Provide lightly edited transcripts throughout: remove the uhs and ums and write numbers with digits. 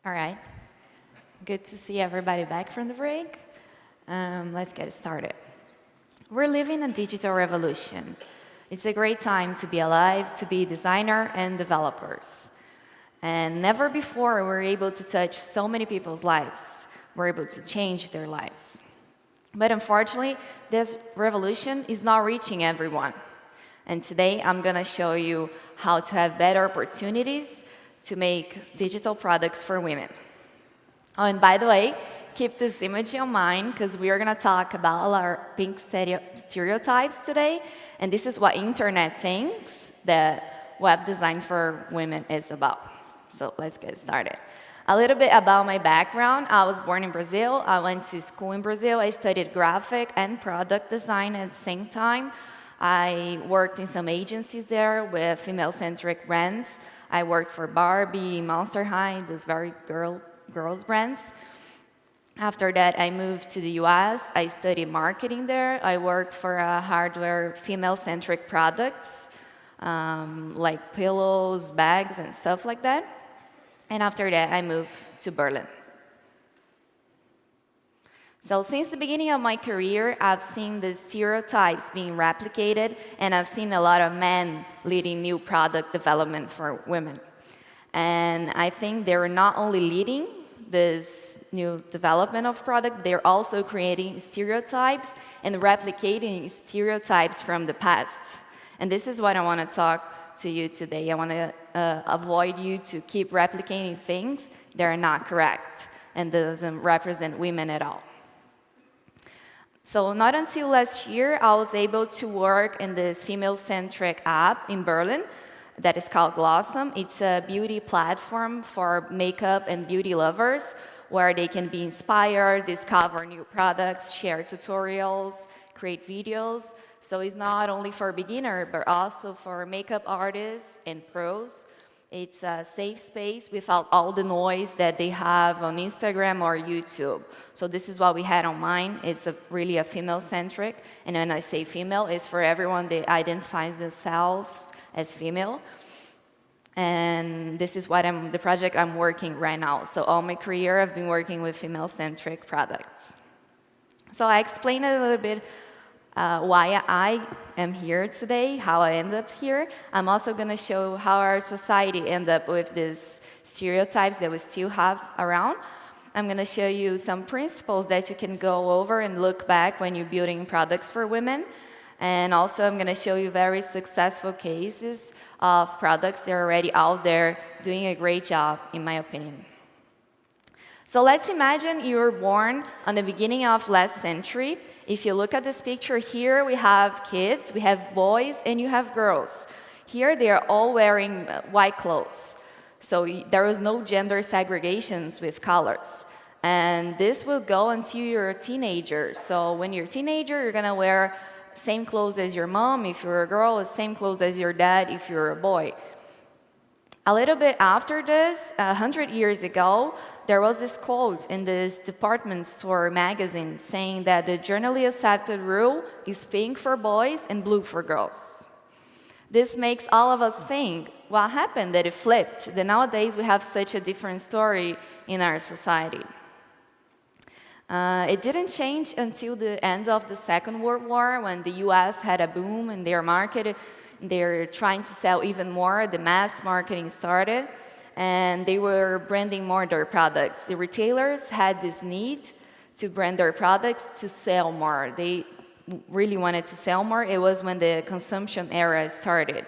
All right. Good to see everybody back from the break. Let's get started. We're living a digital revolution. It's a great time to be alive, to be designer and developers. And never before were we able to touch so many people's lives. We're able to change their lives. But unfortunately, this revolution is not reaching everyone. And today I'm going to show you how to have better opportunities to make digital products for women. Oh, and by the way, keep this image in mind because we are going to talk about our pink stereotypes today. And this is what internet thinks that web design for women is about. So let's get started. A little bit about my background. I was born in Brazil. I went to school in Brazil. I studied graphic and product design at the same time. I worked in some agencies there with female-centric brands. I worked for Barbie, Monster High, these very girls brands. After that, I moved to the US. I studied marketing there. I worked for hardware female-centric products, like pillows, bags, and stuff like that. And after that, I moved to Berlin. So since the beginning of my career, I've seen the stereotypes being replicated, and I've seen a lot of men leading new product development for women. And I think they're not only leading this new development of product, they're also creating stereotypes and replicating stereotypes from the past. And this is what I want to talk to you today. I want to avoid you to keep replicating things that are not correct and doesn't represent women at all. So not until last year, I was able to work in this female-centric app in Berlin that is called Blossom. It's a beauty platform for makeup and beauty lovers where they can be inspired, discover new products, share tutorials, create videos. So it's not only for beginners, but also for makeup artists and pros. It's a safe space without all the noise that they have on Instagram or YouTube. So this is what we had on mine. It's really a female-centric. And when I say female, it's for everyone that identifies themselves as female. And this is what the project I'm working right now. So all my career, I've been working with female-centric products. So I explained a little bit why I am here today, how I ended up here. I'm also going to show how our society ended up with these stereotypes that we still have around. I'm going to show you some principles that you can go over and look back when you're building products for women. And also I'm going to show you very successful cases of products that are already out there doing a great job, in my opinion. So let's imagine you were born on the beginning of last century. If you look at this picture here, we have kids, we have boys, and you have girls. Here they are all wearing white clothes. So there was no gender segregations with colors. And this will go until you're a teenager. So when you're a teenager, you're gonna wear same clothes as your mom if you're a girl, same clothes as your dad if you're a boy. A little bit after this, 100 years ago, there was this quote in this department store magazine saying that the generally accepted rule is pink for boys and blue for girls. This makes all of us think, what happened that it flipped? That nowadays we have such a different story in our society. It didn't change until the end of the Second World War when the US had a boom in their market. They're trying to sell even more. The mass marketing started, and they were branding more their products. The retailers had this need to brand their products to sell more. They really wanted to sell more. It was when the consumption era started.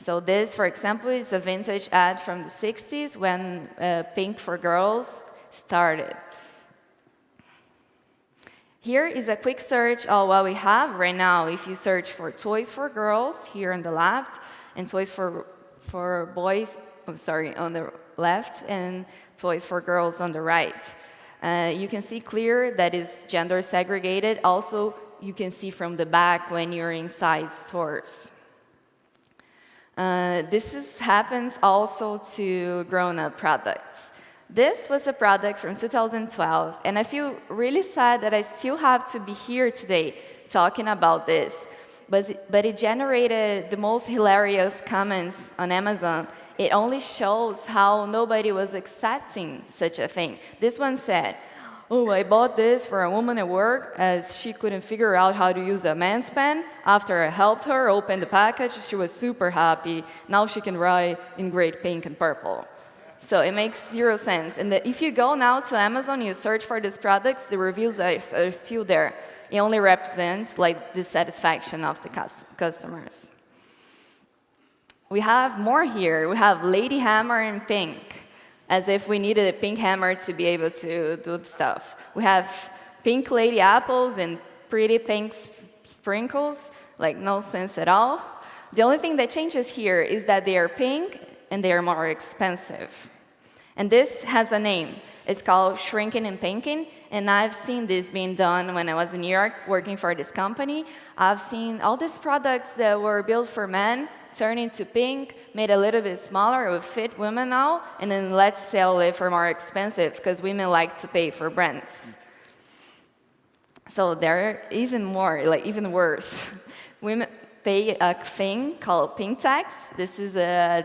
So this, for example, is a vintage ad from the 60s when Pink for Girls started. Here is a quick search of what we have right now. If you search for toys for girls here on the left, and toys for boys, on the left, and toys for girls on the right. You can see clear that is gender segregated. Also, you can see from the back when you're inside stores. Happens also to grown-up products. This was a product from 2012, and I feel really sad that I still have to be here today talking about this. but it generated the most hilarious comments on Amazon. It only shows how nobody was accepting such a thing. This one said, "Oh, I bought this for a woman at work as she couldn't figure out how to use a man's pen. After I helped her open the package, she was super happy. Now she can write in great pink and purple." So it makes zero sense. And if you go now to Amazon, you search for these products, the reviews are still there. It only represents like dissatisfaction of the customers. We have more here. We have Lady Hammer in pink, as if we needed a pink hammer to be able to do stuff. We have pink lady apples and pretty pink sprinkles, like no sense at all. The only thing that changes here is that they are pink and they are more expensive. And this has a name. It's called shrinking and pinking, and I've seen this being done when I was in New York working for this company. I've seen all these products that were built for men turn into pink, made a little bit smaller, it would fit women now, and then let's sell it for more expensive, because women like to pay for brands. So they're even more, like even worse. Women pay a thing called pink tax. This is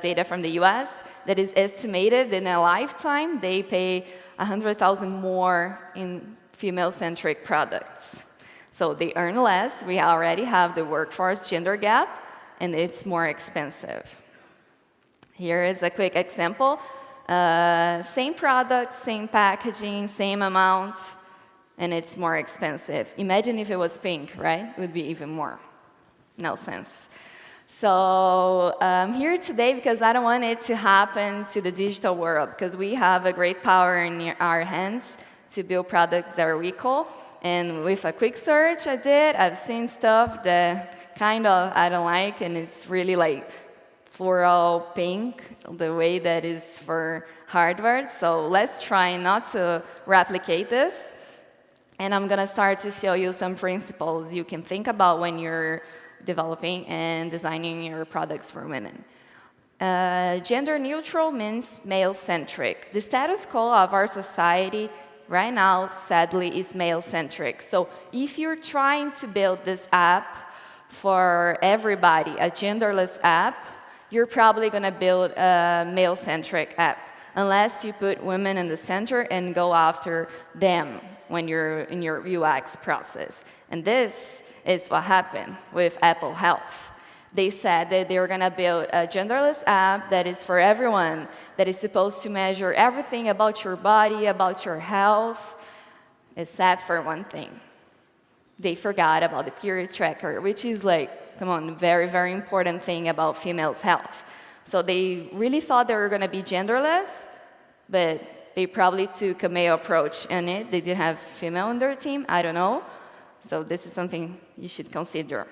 data from the US that is estimated in a lifetime they pay 100,000 more in female-centric products. So they earn less. We already have the workforce gender gap, and it's more expensive. Here is a quick example. Same product, same packaging, same amount, and it's more expensive. Imagine if it was pink, right? It would be even more. No sense. So I'm here today because I don't want it to happen to the digital world, because we have a great power in our hands to build products that are equal. And with a quick search I've seen stuff that kind of I don't like, and it's really like floral pink, the way that is for hardware. So let's try not to replicate this. And I'm going to start to show you some principles you can think about when you're developing and designing your products for women. Gender neutral means male-centric. The status quo of our society right now, sadly, is male-centric. So if you're trying to build this app for everybody, a genderless app, you're probably going to build a male-centric app, unless you put women in the center and go after them when you're in your UX process. And this is what happened with Apple Health. They said that they were going to build a genderless app that is for everyone, that is supposed to measure everything about your body, about your health, except for one thing. They forgot about the period tracker, which is like, come on, very, very important thing about females' health. So they really thought they were going to be genderless, but they probably took a male approach in it. They didn't have female on their team, I don't know. So this is something you should consider.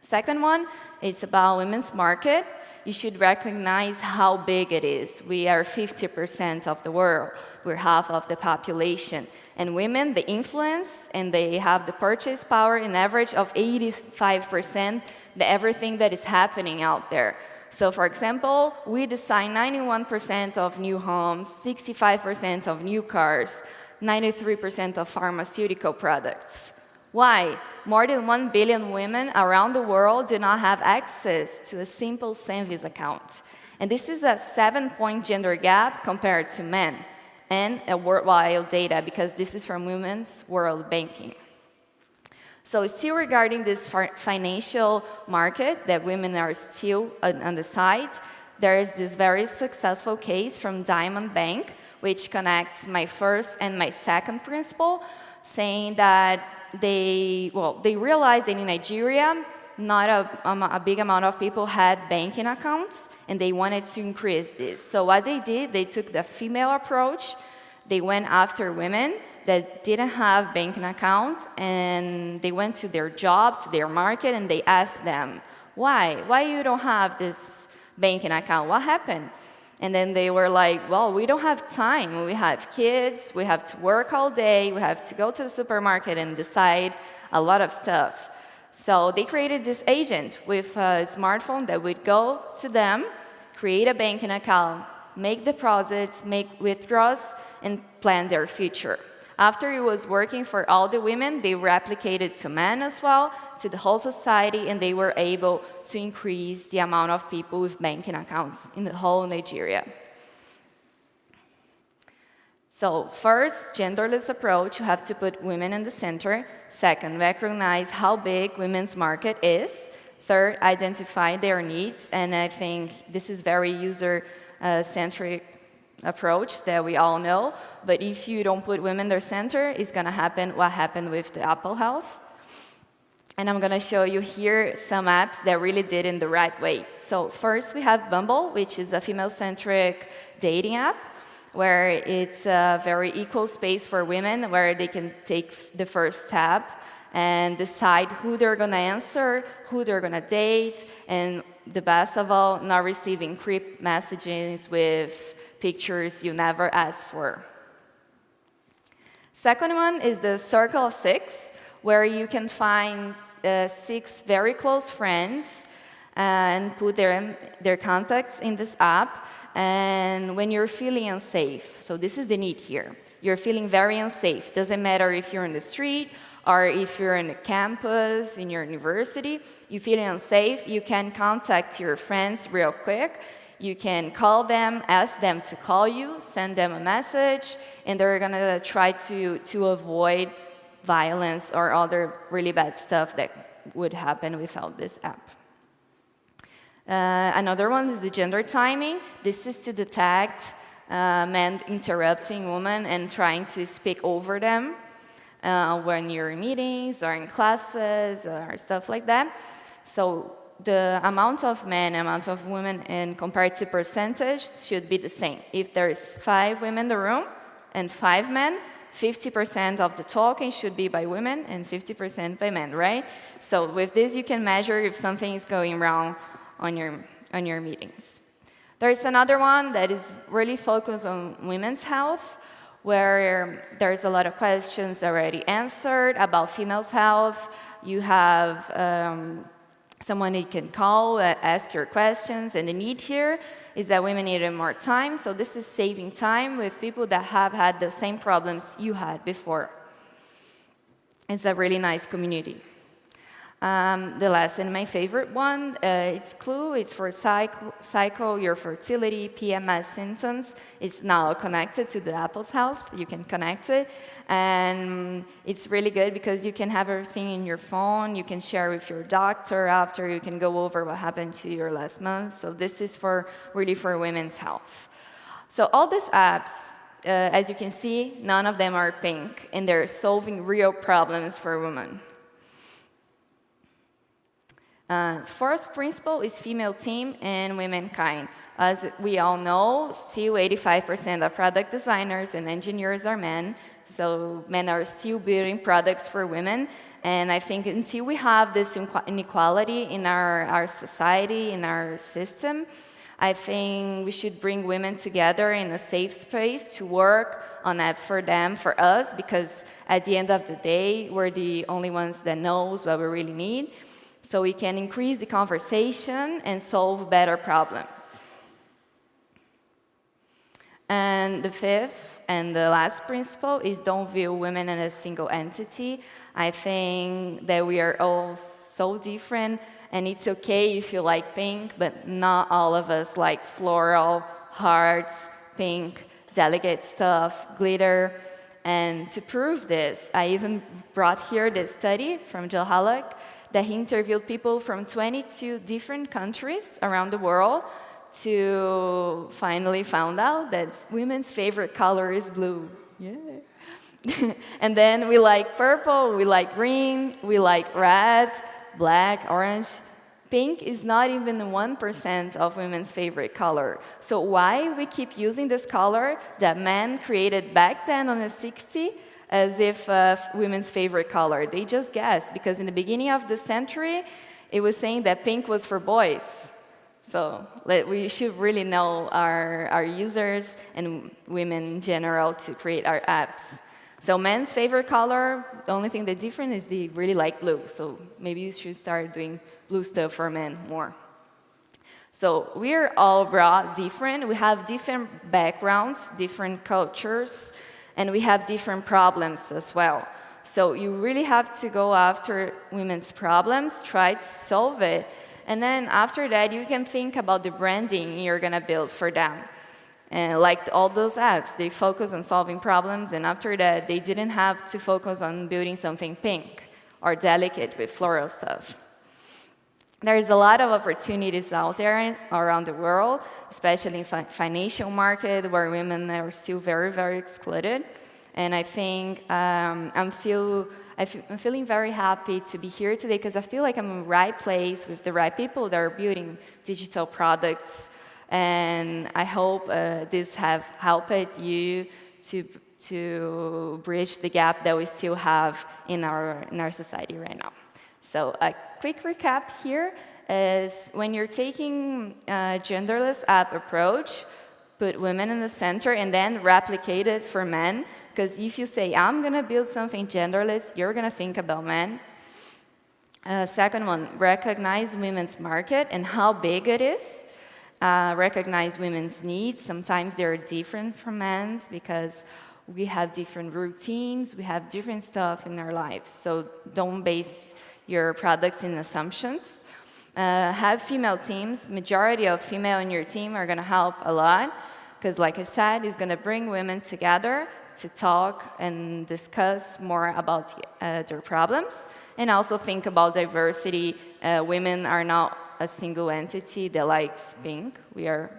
Second one, it's about women's market. You should recognize how big it is. We are 50% of the world. We're half of the population. And women, they influence and they have the purchase power in average of 85% to everything that is happening out there. So for example, we design 91% of new homes, 65% of new cars, 93% of pharmaceutical products. Why? More than 1 billion women around the world do not have access to a simple Senvis account. And this is a 7-point gender gap compared to men, and a worldwide data, because this is from Women's World Banking. So still regarding this financial market that women are still on the side, there is this very successful case from Diamond Bank, which connects my first and my second principle, saying that they realized that in Nigeria, not a big amount of people had banking accounts, and they wanted to increase this. So what they did, they took the female approach. They went after women that didn't have banking accounts, and they went to their job, to their market, and they asked them, why you don't have this banking account? What happened? And then they were like, well, we don't have time. We have kids, we have to work all day, we have to go to the supermarket and decide a lot of stuff. So they created this agent with a smartphone that would go to them, create a banking account, make deposits, make withdrawals, and plan their future. After it was working for all the women, they replicated to men as well, to the whole society, and they were able to increase the amount of people with banking accounts in the whole Nigeria. So first, genderless approach, you have to put women in the center. Second, recognize how big women's market is. Third, identify their needs, and I think this is very user-centric approach that we all know, but if you don't put women in the center, it's going to happen what happened with the Apple Health. And I'm going to show you here some apps that really did it in the right way. So first we have Bumble, which is a female-centric dating app, where it's a very equal space for women, where they can take the first step and decide who they're going to answer, who they're going to date, and the best of all, not receiving creep messages with pictures you never asked for. Second one is the Circle of Six, where you can find 6 very close friends and put their contacts in this app. And when you're feeling unsafe, so this is the need here. You're feeling very unsafe. Doesn't matter if you're in the street or if you're in a campus, in your university, you're feeling unsafe, you can contact your friends real quick. You can call them, ask them to call you, send them a message, and they're gonna try to avoid violence or other really bad stuff that would happen without this app. Another one is the gender timing. This is to detect men interrupting women and trying to speak over them when you're in meetings or in classes or stuff like that. So the amount of men, amount of women, and compared to percentage should be the same. If there's 5 women in the room and 5 men, 50% of the talking should be by women and 50% by men, right? So with this, you can measure if something is going wrong on your meetings. There's another one that is really focused on women's health, where there's a lot of questions already answered about females' health. You have someone you can call, ask your questions, and the need here is that women needed more time, so this is saving time with people that have had the same problems you had before. It's a really nice community. The last and my favorite one, it's Clue. It's for cycle your fertility, PMS symptoms. It's now connected to the Apple's Health. You can connect it. And it's really good because you can have everything in your phone. You can share with your doctor after. You can go over what happened to your last month. So this is really for women's health. So all these apps, as you can see, none of them are pink. And they're solving real problems for women. Fourth principle is female team and womankind. As we all know, still 85% of product designers and engineers are men, so men are still building products for women. And I think until we have this inequality in our society, in our system, I think we should bring women together in a safe space to work on that for them, for us, because at the end of the day, we're the only ones that knows what we really need. So we can increase the conversation and solve better problems. And the fifth and the last principle is don't view women as a single entity. I think that we are all so different, and it's okay if you like pink, but not all of us like floral, hearts, pink, delicate stuff, glitter. And to prove this, I even brought here this study from Jill Halleck, that he interviewed people from 22 different countries around the world to finally found out that women's favorite color is blue. Yeah. And then we like purple, we like green, we like red, black, orange. Pink is not even 1% of women's favorite color. So why we keep using this color that men created back then on the 60s as if women's favorite color? They just guessed, because in the beginning of the century, it was saying that pink was for boys. So we should really know our users and women in general to create our apps. So men's favorite color, the only thing that's different is they really like blue. So maybe you should start doing blue stuff for men more. So we're all brought different. We have different backgrounds, different cultures, and we have different problems as well. So you really have to go after women's problems, try to solve it, and then after that, you can think about the branding you're gonna build for them. And like all those apps, they focus on solving problems, and after that, they didn't have to focus on building something pink or delicate with floral stuff. There's a lot of opportunities out there around the world, especially in financial market, where women are still very, very excluded. And I think I'm feeling very happy to be here today because I feel like I'm in the right place with the right people that are building digital products. And I hope this have helped you to bridge the gap that we still have in our society right now. So a quick recap here is when you're taking a genderless app approach, put women in the center and then replicate it for men. Because if you say, I'm going to build something genderless, you're going to think about men. Second one, recognize women's market and how big it is. Recognize women's needs. Sometimes they're different from men's because we have different routines, we have different stuff in our lives. So don't base your products in assumptions. Have female teams. Majority of female in your team are going to help a lot because, like I said, it's going to bring women together to talk and discuss more about their problems, and also think about diversity. Women are not a single entity that likes pink. We are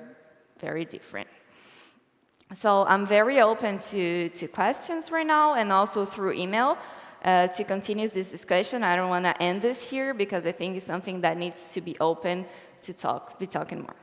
very different. So I'm very open to questions right now, and also through email to continue this discussion. I don't want to end this here because I think it's something that needs to be open to be talking more.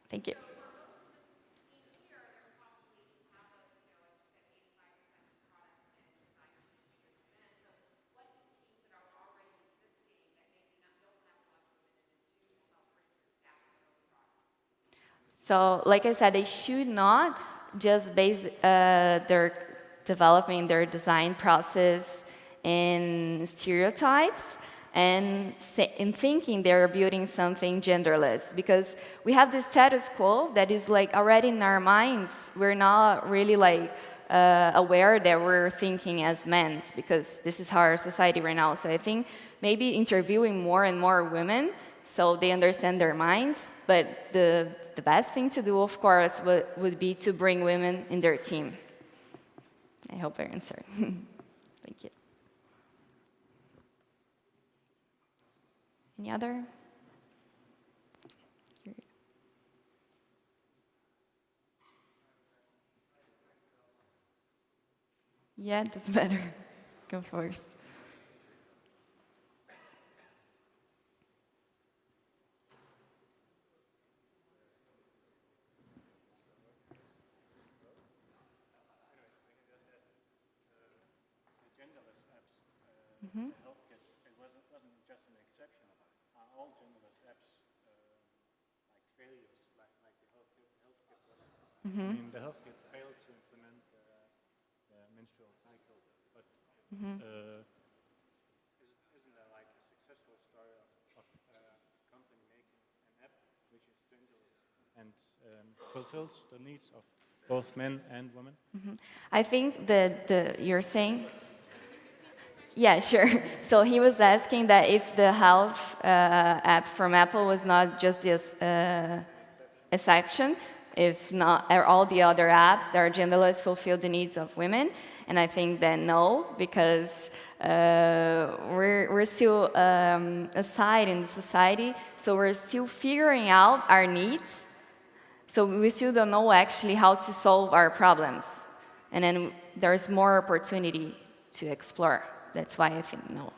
Thank you. So, like I said, they should not just base their developing their design process in stereotypes and in thinking they're building something genderless, because we have this status quo that is like already in our minds. We're not really like aware that we're thinking as men, because this is our society right now. So I think maybe interviewing more and more women so they understand their minds. But the best thing to do, of course, would be to bring women in their team. I hope I answered. Thank you. Any other? Yeah, that's better. Go first. Mm-hmm. Healthcare, it wasn't just an exception. All genderless apps like failures, like the healthcare Mm-hmm. I mean, the healthcare failed to implement the menstrual cycle, but isn't there like a successful story of a company making an app which is genderless and fulfills the needs of both men and women? Mm-hmm. I think that you're saying. Yeah, sure. So he was asking that if the health app from Apple was not just this exception, if not all the other apps that are genderless fulfill the needs of women. And I think that no, because we're still a side in the society, so we're still figuring out our needs. So we still don't know actually how to solve our problems. And then there's more opportunity to explore. That's why I think no.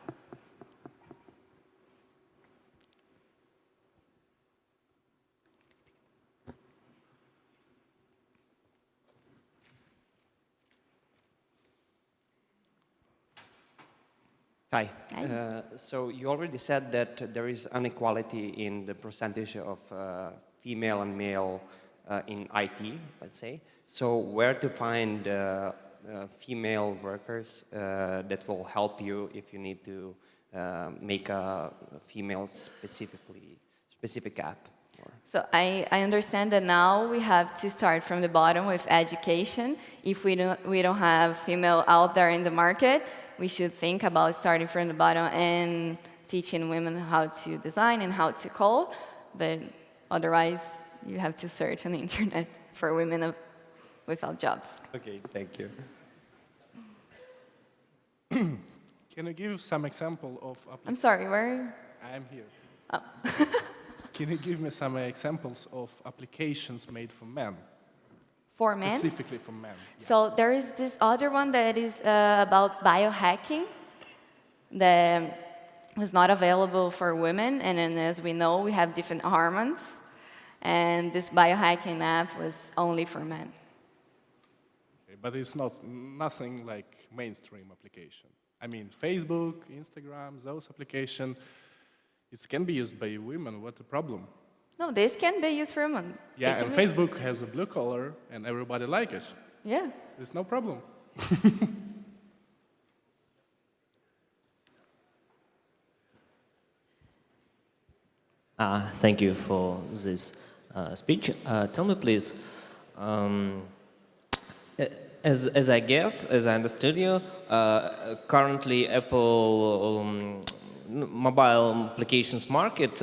Hi. Hi. So you already said that there is inequality in the percentage of female and male in IT, let's say. So where to find female workers that will help you if you need to make a female specific app? So I understand that now we have to start from the bottom with education. If we don't have female out there in the market, we should think about starting from the bottom and teaching women how to design and how to code. But otherwise, you have to search on the internet for women without jobs. Okay, thank you. Can you give some example of I'm sorry, where? I'm here. Oh. Can you give me some examples of applications made for men? For men? Specifically for men. Yeah. So there is this other one that is about biohacking that was not available for women. And then as we know, we have different hormones. And this biohacking app was only for men. Okay, but it's nothing like mainstream application. I mean, Facebook, Instagram, those applications, it can be used by women. What the problem? No, this can be used for women. Yeah, and Facebook has a blue color, and everybody like it. Yeah. There's no problem. Thank you for this speech. Tell me, please, as I guess, as I understood you, currently Apple mobile applications market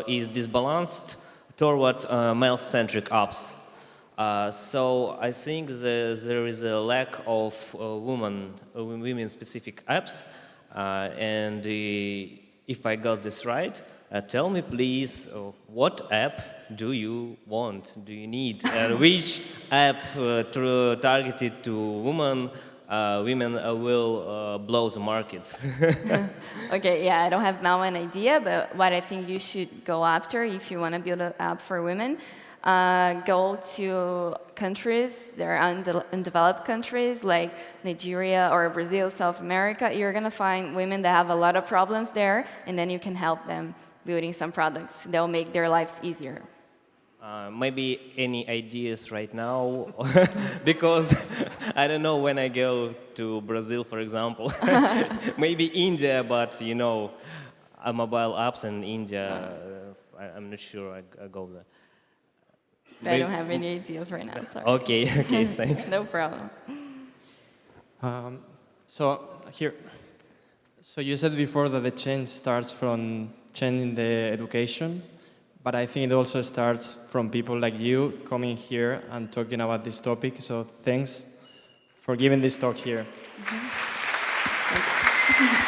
is disbalanced toward male-centric apps. So I think there is a lack of women-specific apps. And if I got this right, tell me please, what app do you want, do you need? Which app targeted to women will blow the market? Okay, yeah, I don't have now an idea, but what I think you should go after if you want to build an app for women, go to countries that are undeveloped countries like Nigeria or Brazil, South America. You're going to find women that have a lot of problems there, and then you can help them building some products. They'll make their lives easier. Maybe any ideas right now? Because I don't know when I go to Brazil, for example. Maybe India, but you know, mobile apps in India, I'm not sure I go there. I don't have any ideas right now, sorry. Okay, okay, thanks. No problem. So you said before that the change starts from changing the education, but I think it also starts from people like you coming here and talking about this topic. So thanks for giving this talk here. Mm-hmm.